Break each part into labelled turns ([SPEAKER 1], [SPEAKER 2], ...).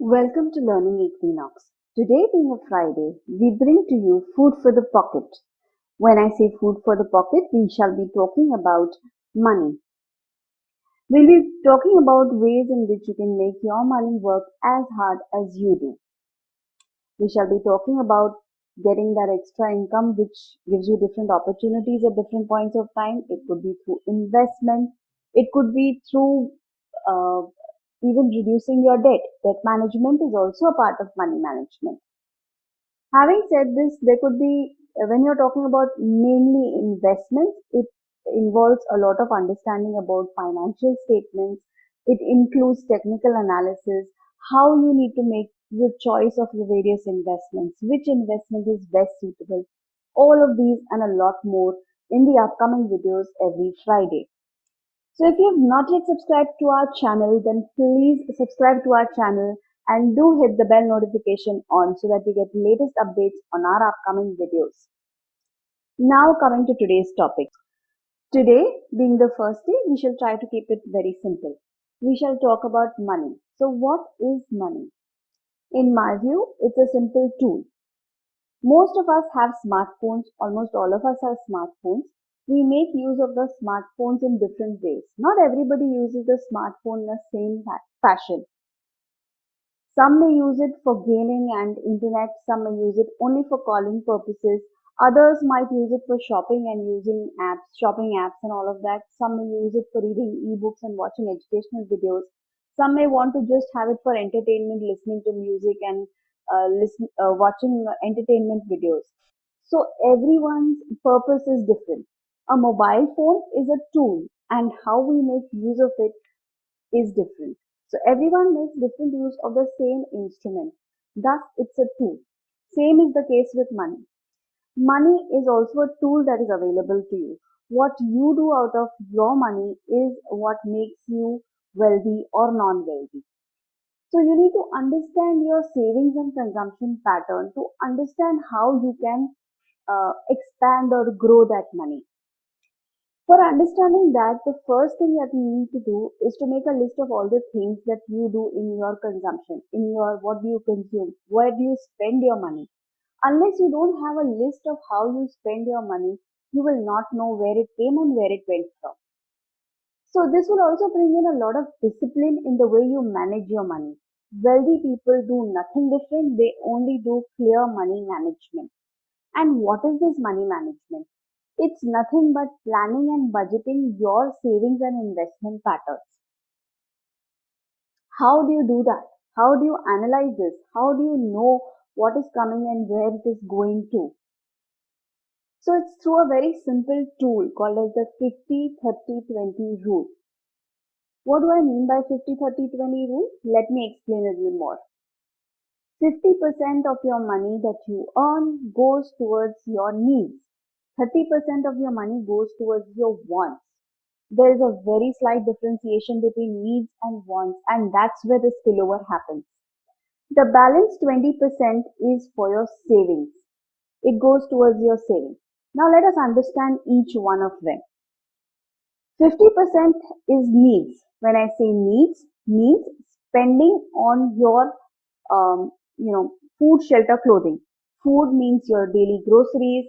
[SPEAKER 1] Welcome to Learning Equinox. Today being a Friday, we bring to you food for the pocket. When I say food for the pocket, we shall be talking about money. We'll be talking about ways in which you can make your money work as hard as you do. We shall be talking about getting that extra income which gives you different opportunities at different points of time. It could be through investment. It could be through uh, even reducing your debt. Debt management is also a part of money management. Having said this, there could be, when you're talking about mainly investments, it involves a lot of understanding about financial statements. It includes technical analysis, how you need to make the choice of the various investments, which investment is best suitable. All of these and a lot more in the upcoming videos every Friday. So if you have not yet subscribed to our channel, then please subscribe to our channel and do hit the bell notification on so that you get latest updates on our upcoming videos. Now coming to today's topic. Today, being the first day, we shall try to keep it very simple. We shall talk about money. So what is money? In my view, it's a simple tool. Most of us have smartphones, almost all of us have smartphones. We make use of the smartphones in different ways. Not everybody uses the smartphone in the same fashion. Some may use it for gaming and internet, some may use it only for calling purposes. Others might use it for shopping and using apps, shopping apps and all of that. Some may use it for reading ebooks and watching educational videos. Some may want to just have it for entertainment, listening to music and watching entertainment videos. So everyone's purpose is different. A mobile phone is a tool and how we make use of it is different. So everyone makes different use of the same instrument. Thus, it's a tool. Same is the case with money. Money is also a tool that is available to you. What you do out of your money is what makes you wealthy or non-wealthy. So you need to understand your savings and consumption pattern to understand how you can expand or grow that money. For understanding that, the first thing that you need to do is to make a list of all the things that you do in your consumption, in your what do you consume, where do you spend your money. Unless you don't have a list of how you spend your money, you will not know where it came and where it went from. So this will also bring in a lot of discipline in the way you manage your money. Wealthy people do nothing different, they only do clear money management. And what is this money management? It's nothing but planning and budgeting your savings and investment patterns. How do you do that? How do you analyze this? How do you know what is coming and where it is going to? So it's through a very simple tool called as the 50-30-20 rule. What do I mean by 50-30-20 rule? Let me explain a little more. 50% of your money that you earn goes towards your needs. 30% of your money goes towards your wants. There is a very slight differentiation between needs and wants, and that's where the spillover happens. The balance 20% is for your savings. It goes towards your savings. Now let us understand each one of them. 50% is needs. When I say needs, means spending on your food, shelter, clothing. Food means your daily groceries,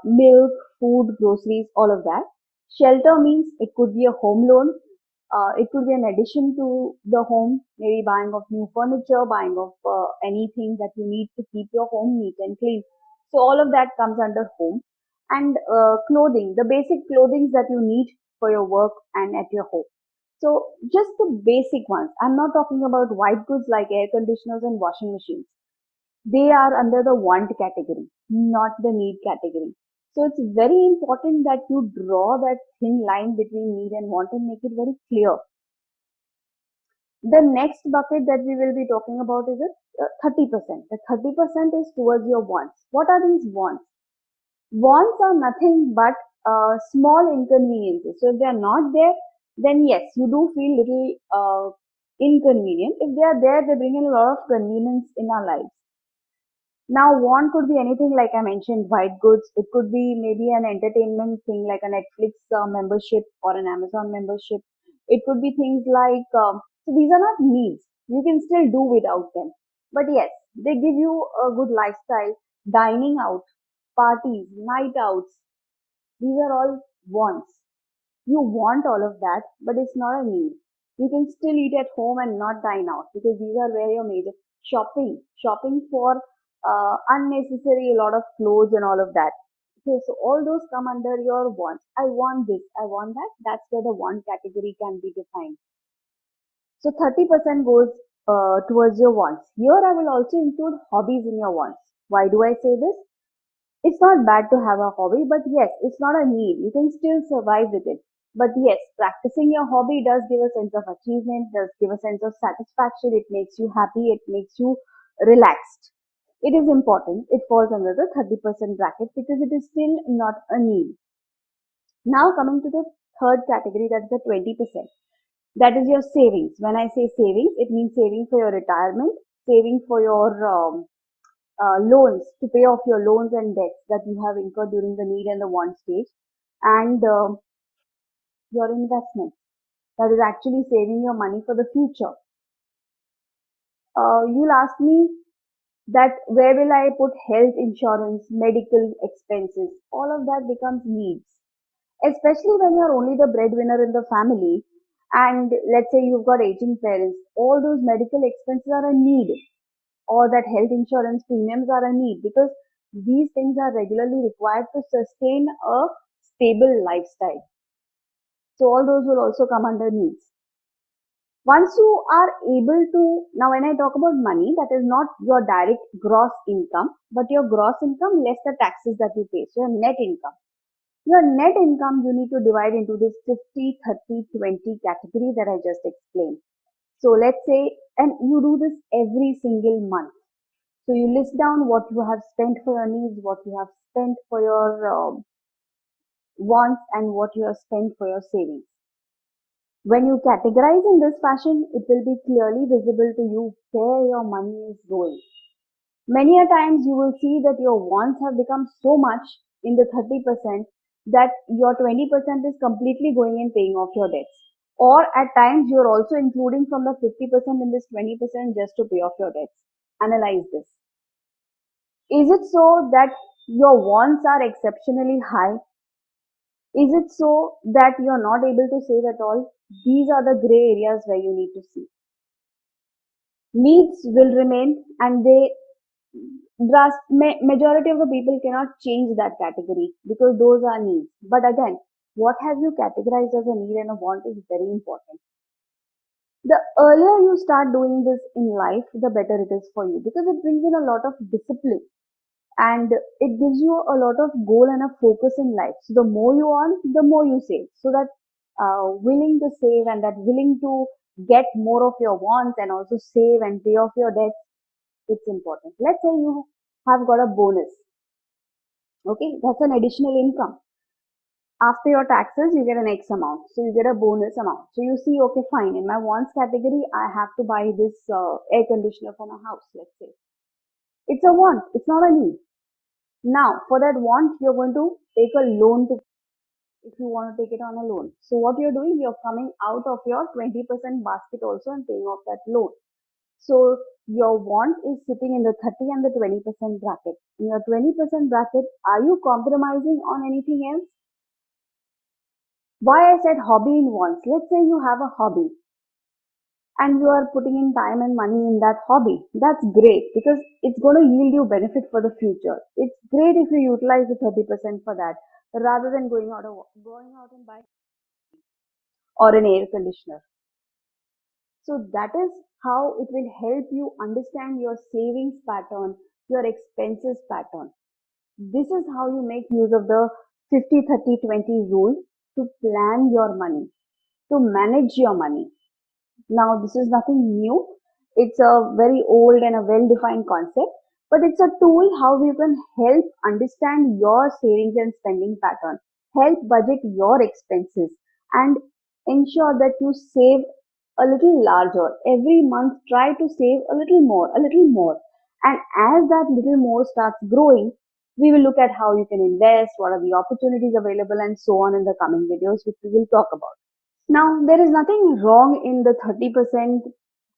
[SPEAKER 1] milk, food, groceries, all of that. Shelter means it could be a home loan. It could be an addition to the home, maybe buying of new furniture, buying of anything that you need to keep your home neat and clean. So all of that comes under home. And clothing, the basic clothing that you need for your work and at your home. So just the basic ones. I'm not talking about white goods like air conditioners and washing machines. They are under the want category, not the need category. So it's very important that you draw that thin line between need and want and make it very clear. The next bucket that we will be talking about is it 30%. The 30% is towards your wants. What are these wants? Wants are nothing but small inconveniences. So if they are not there, then yes, you do feel little inconvenient. If they are there, they bring in a lot of convenience in our lives. Now, want could be anything like I mentioned, white goods. It could be maybe an entertainment thing like a Netflix membership or an Amazon membership. It could be things like, so these are not needs. You can still do without them. But yes, they give you a good lifestyle, dining out, parties, night outs. These are all wants. You want all of that, but it's not a need. You can still eat at home and not dine out because these are where you're major shopping for unnecessary, a lot of clothes and all of that. Okay, so all those come under your wants. I want this, I want that. That's where the want category can be defined. So 30% goes towards your wants. Here I will also include hobbies in your wants. Why do I say this? It's not bad to have a hobby, but yes, it's not a need. You can still survive with it. But yes, practicing your hobby does give a sense of achievement, does give a sense of satisfaction. It makes you happy, it makes you relaxed. It is important. It falls under the 30% bracket because it is still not a need. Now coming to the third category, that's the 20%. That is your savings. When I say savings, it means saving for your retirement, saving for your loans, to pay off your loans and debts that you have incurred during the need and the want stage, and your investments. That is actually saving your money for the future. You'll ask me that where will I put health insurance, medical expenses? All of that becomes needs, especially when you're only the breadwinner in the family. And let's say you've got aging parents, all those medical expenses are a need, or that health insurance premiums are a need because these things are regularly required to sustain a stable lifestyle. So all those will also come under needs. Once you are able to, now when I talk about money, that is not your direct gross income, but your gross income less the taxes that you pay. So your net income. Your net income you need to divide into this 50, 30, 20 category that I just explained. So let's say, and you do this every single month. So you list down what you have spent for your needs, what you have spent for your wants, and what you have spent for your savings. When you categorize in this fashion, it will be clearly visible to you where your money is going. Many a times you will see that your wants have become so much in the 30% that your 20% is completely going in paying off your debts. Or at times you're also including from the 50% in this 20% just to pay off your debts. Analyze this. Is it so that your wants are exceptionally high? Is it so that you're not able to save at all? These are the gray areas where you need to see. Needs will remain, and majority of the people cannot change that category because those are needs. But again, what have you categorized as a need and a want is very important. The earlier you start doing this in life, the better it is for you because it brings in a lot of discipline and it gives you a lot of goal and a focus in life. So the more you earn, the more you save. So that willing to save and that willing to get more of your wants and also save and pay off your debts, it's important. Let's say you have got a bonus. Okay, that's an additional income. After your taxes, you get an X amount. So you get a bonus amount. So you see, okay, fine. In my wants category, I have to buy this air conditioner for my house, let's say. It's a want. It's not a need. Now, for that want, you're going to take a loan to, if you want to take it on a loan. So what you're doing, you're coming out of your 20% basket also and paying off that loan. So your want is sitting in the 30 and the 20% bracket. In your 20% bracket, are you compromising on anything else? Why I said hobby in wants. Let's say you have a hobby and you are putting in time and money in that hobby. That's great because it's going to yield you benefit for the future. It's great if you utilize the 30% for that rather than going out and buying or an air conditioner. So that is how it will help you understand your savings pattern, your expenses pattern. This is how you make use of the 50, 30, 20 rule to plan your money, to manage your money. Now, this is nothing new. It's a very old and a well-defined concept, but it's a tool how you can help understand your savings and spending pattern, help budget your expenses, and ensure that you save a little larger. Every month, try to save a little more, a little more. And as that little more starts growing, we will look at how you can invest, what are the opportunities available, and so on in the coming videos, which we will talk about. Now, there is nothing wrong in the 30%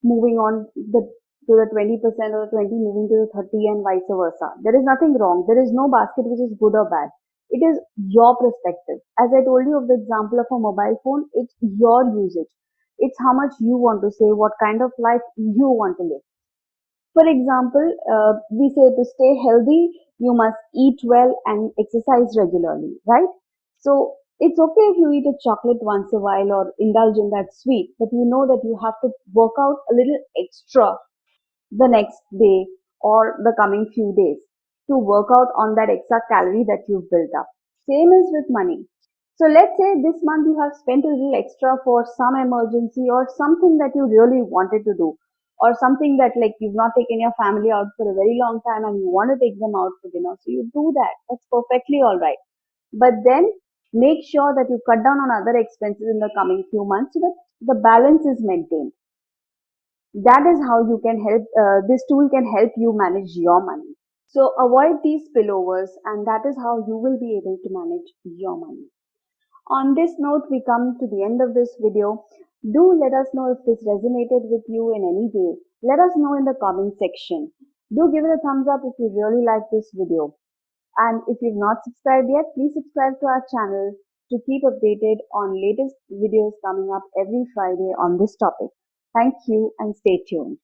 [SPEAKER 1] moving on to the 20% or the 20 moving to the 30 and vice versa. There is nothing wrong. There is no basket which is good or bad. It is your perspective. As I told you of the example of a mobile phone, it's your usage. It's how much you want to save, what kind of life you want to live. For example, we say to stay healthy, you must eat well and exercise regularly, right? So it's okay if you eat a chocolate once a while or indulge in that sweet, but you know that you have to work out a little extra the next day or the coming few days to work out on that extra calorie that you've built up. Same is with money. So let's say this month you have spent a little extra for some emergency or something that you really wanted to do, or something that like you've not taken your family out for a very long time and you want to take them out for dinner. So you do that. That's perfectly all right. But then make sure that you cut down on other expenses in the coming few months so that the balance is maintained. That is how you can help, this tool can help you manage your money. So avoid these spillovers, and that is how you will be able to manage your money. On this note, we come to the end of this video. Do let us know if this resonated with you in any way. Let us know in the comment section. Do give it a thumbs up if you really like this video. And if you've not subscribed yet, please subscribe to our channel to keep updated on latest videos coming up every Friday on this topic. Thank you and stay tuned.